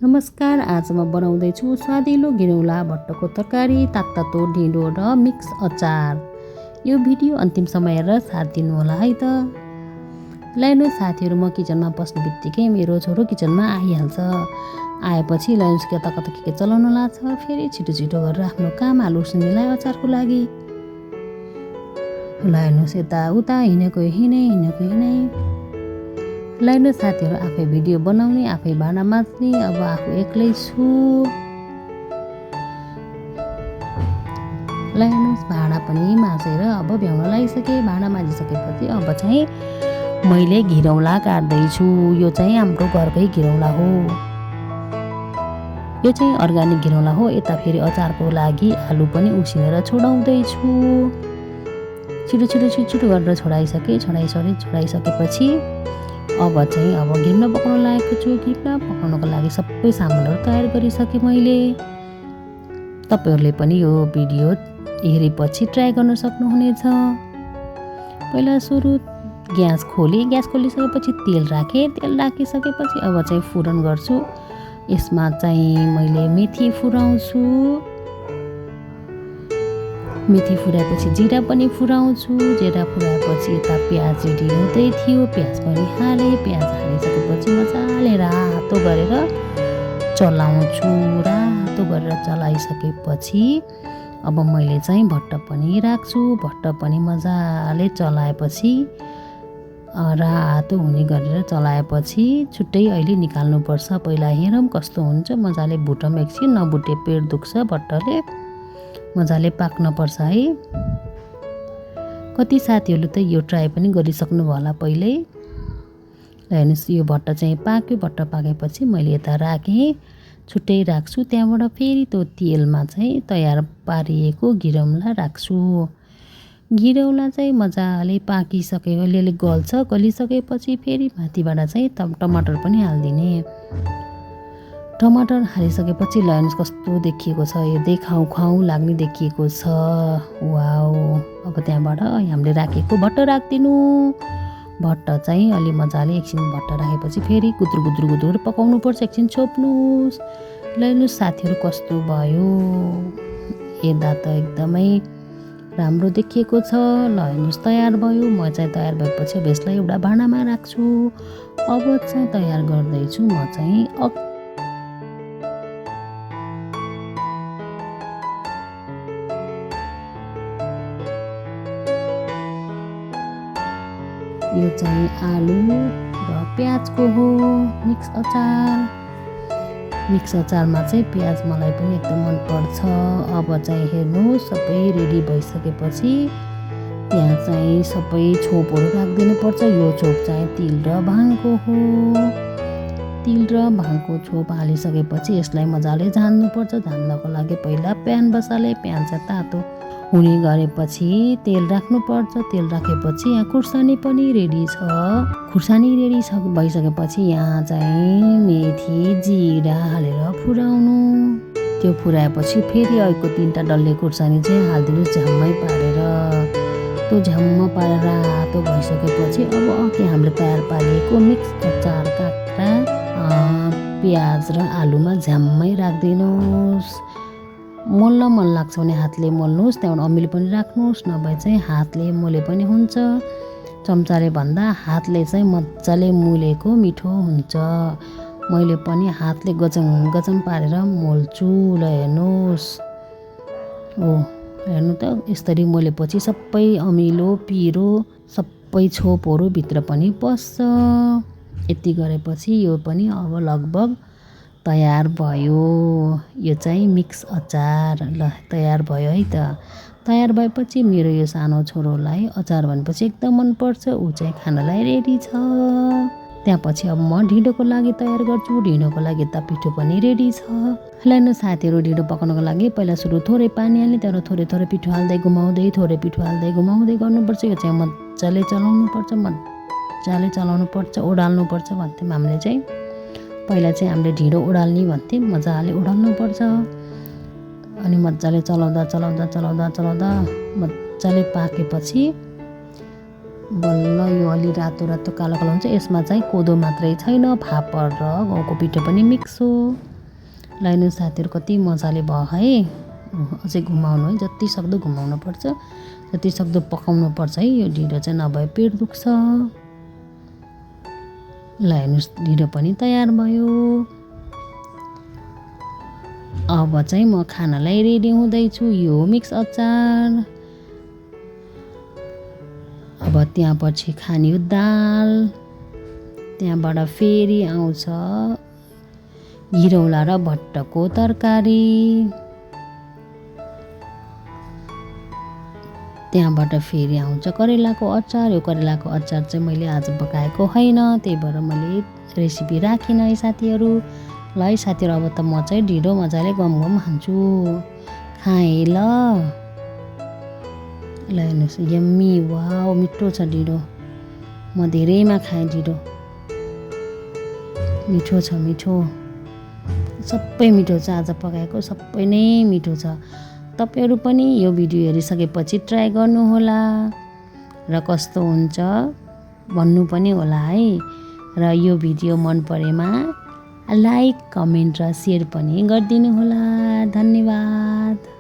नमस्कार, आज म बनाउँदैछु स्वादिलो घिरौँला भट्टको तरकारी, तातो ढिँडो र मिक्स अचार। यो भिडियो अन्तिमसम्म हेरेर साथ दिनुहोला है त। लाइनु साथीहरू, म किचनमा बस्ने बित्तिकै मेरो छोरो किचनमा आइहाल्छ। आएपछि लाइनुस कता कता के चलाउन लाग्छ। फेरि छिटो छिटो गरेर आफ्नो काम हाल्नु उसिन्नेलाई अचारको लागि। लाइनुस यताउता हिँडेको हिँडै। लाइनु साथीहरू, आफै भिडियो बनाउने, आफै भाँडा माझ्ने, अब आफू एक्लै छु। लाइनुस भाँडा पनि माझेर अब भ्याउन लागिसके। भाँडा माझिसकेपछि अब चाहिँ मैले घिरौँला काट्दैछु। यो चाहिँ हाम्रो घरकै घिरौँला हो। यो चाहिँ अर्ग्यानिक घिरौँला हो। यता फेरि अचारको लागि आलु पनि उसिनेर छोडाउँदैछु। छिटो गरेर छोडाइसकेपछि अब घिर्ना पकाउन लागेको छु। घिर्ना पकाउनको लागि सबै सामानहरू तयार गरिसकेँ मैले। तपाईँहरूले पनि यो भिडियो हेरेपछि ट्राई गर्न सक्नुहुनेछ। पहिला सुरु ग्यास खोलिसकेपछि तेल राखेँ। तेल राखिसकेपछि अब चाहिँ फुरन गर्छु। यसमा चाहिँ मैले मेथी फुराउँछु। मेथी फुराएपछि जिरा पनि फुराउँछु। जिरा फुराएपछि यता प्याज रेडी हुँदै थियो। प्याज पनि हालेँ। प्याज हालिसकेपछि मजाले रातो गरेर चलाउँछु। रातो गरेर चलाइसकेपछि अब मैले चाहिँ भट्ट पनि राख्छु। भट्ट पनि मजाले चलाएपछि रातो हुने गरेर चलाएपछि छुट्टै अहिले निकाल्नुपर्छ। पहिला हेरौँ कस्तो हुन्छ। मजाले भुटौँ एकछिन, नभुटे पेट दुख्छ। भट्टले मजाले पाक्नुपर्छ है। कति साथीहरूले त यो ट्राई पनि गरिसक्नु होला पहिल्यै। हेर्नुहोस्, यो भट्ट चाहिँ पाक्यो। भट्ट पाकेपछि मैले यता राखेँ, छुट्टै राख्छु। त्यहाँबाट फेरि त्यो तेलमा चाहिँ तयार पारिएको घिरौँला राख्छु। घिरौँला चाहिँ मजाले पाकिसक्यो। अलिअलि गलिसकेपछि फेरि माथिबाट चाहिँ टमाटर पनि हालिदिने। टमाटर हालिसकेपछि हेर्नुहोस् कस्तो देखिएको छ। यो खाउँ लाग्ने देखिएको छ। वाउ। अब त्यहाँबाट हामीले राखेको भट्ट राखिदिनु। भट्ट चाहिँ अलि मजाले एकछिन भट्ट राखेपछि फेरि गुद्रु पकाउनु पर्छ। एकछिन छोप्नुहोस्। हेर्नुहोस् साथीहरू कस्तो भयो। हेर्दा त एकदमै राम्रो देखिएको छ। ल हेर्नुहोस् तयार भयो। म चाहिँ तयार भएपछि अब यसलाई एउटा भाँडामा राख्छु। अब चाहिँ तयार गर्दैछु म चाहिँ यो चाहिँ आलु र प्याजको हो मिक्स अचार। मिक्स अचारमा चाहिँ प्याज मलाई पनि एकदम मनपर्छ। अब चाहिँ हेर्नुहोस् सबै रेडी भइसकेपछि त्यहाँ चाहिँ सबै छोपहरू राखिदिनुपर्छ। यो छोप चाहिँ तिल र भाङको हो। तिल र भाङको छोप हालिसकेपछि यसलाई मजाले झान्नुपर्छ। झान्नको लागि पहिला प्यान बसाले। प्यान चाहिँ तातो हुने गरेपछि तेल राख्नुपर्छ। तेल राखेपछि यहाँ खुर्सानी पनि रेडी छ। खुर्सानी रेडी भइसकेपछि यहाँ चाहिँ मेथी जिरा हालेर फुराउनु। त्यो फुराएपछि फेरि अर्को 3टा डल्ले खुर्सानी चाहिँ हालिदिनु झ्याम्मै पारेर। त्यो झ्याम्म पारेर रातो भइसकेपछि अब अघि हामीले तयार पारिएको मिक्स अचार काँक्रा प्याज र आलुमा झ्याम्मै राखिदिनुहोस्। मोल्न मन लाग्छ भने हातले मोल्नुहोस्। त्यहाँबाट अमिलो पनि राख्नुहोस्। नभए चाहिँ हातले मोले पनि हुन्छ। चम्चाले भन्दा हातले चाहिँ मजाले मोलेको मिठो हुन्छ। मैले पनि हातले गजम पारेर मोल्छु। ल हेर्नुहोस्। हेर्नु त यसरी मोलेपछि सबै अमिलो पिरो सबै छोपहरू भित्र पनि पस्छ। यति गरेपछि यो पनि अब लगभग तयार भयो। यो चाहिँ मिक्स अचार। ल तयार भयो है त। तयार भएपछि मेरो यो सानो छोरोलाई अचार भनेपछि एकदम मनपर्छ। ऊ चाहिँ खानलाई रेडी छ। त्यहाँपछि अब म ढिँडोको लागि तयार गर्छु। ढिँडोको लागि यता पिठो पनि रेडी छ। हेर्नु साथीहरू, ढिँडो पकाउनको लागि पहिला सुरु थोरै पानी हाल्ने, त्यहाँबाट थोरै पिठो हाल्दै घुमाउँदै गर्नुपर्छ। यो चाहिँ मजाले चलाउनुपर्छ। ओडाल्नुपर्छ भन्थ्यौँ हामीले चाहिँ। पहिला चाहिँ हामीले ढिँडो ओडाल्ने भन्थ्यौँ। मजाले ओडाल्नुपर्छ। अनि मजाले चलाउँदा मजाले पाकेपछि बल्ल यो अलि रातो रातो कालो कालो हुन्छ। यसमा चाहिँ कोदो मात्रै छैन, फापर र गहुँको पिठो पनि मिक्स हो। ल हेर्नु साथीहरू कति मजाले भयो है। अझै घुमाउनु है, जति सक्दो घुमाउनु पर्छ, जति सक्दो पकाउनु पर्छ है। यो ढिँडो चाहिँ नभए पेट दुख्छ। ल हेर्नुहोस् ढिँडो पनि तयार भयो। अब चाहिँ म खानालाई रेडी हुँदैछु। यो मिक्स अचार। अब त्यहाँ पछि खानियो दाल, त्यहाँबाट फेरि आउँछ घिरौला र भट्टको तरकारी, त्यहाँबाट फेरि आउँछ करेलाको अचार। यो करेलाको अचार चाहिँ मैले आज पकाएको होइन, त्यही भएर मैले रेसिपी राखिनँ है साथीहरू। ल है साथीहरू, अब त म चाहिँ ढिँडो मजाले गम खान्छु। खाएँ ल। ल हेर्नुहोस् यम्मी, वाउ मिठो छ ढिँडो। म धेरैमा खाएँ ढिँडो। मिठो छ, मिठो, सबै मिठो छ। आज पकाएको सबै नै मिठो छ। तपाईँहरू पनि यो भिडियो हेरिसकेपछि ट्राई गर्नुहोला र कस्तो हुन्छ भन्नु पनि होला है। र यो भिडियो मन परेमा लाइक, कमेन्ट र सेयर पनि गरिदिनु होला। धन्यवाद।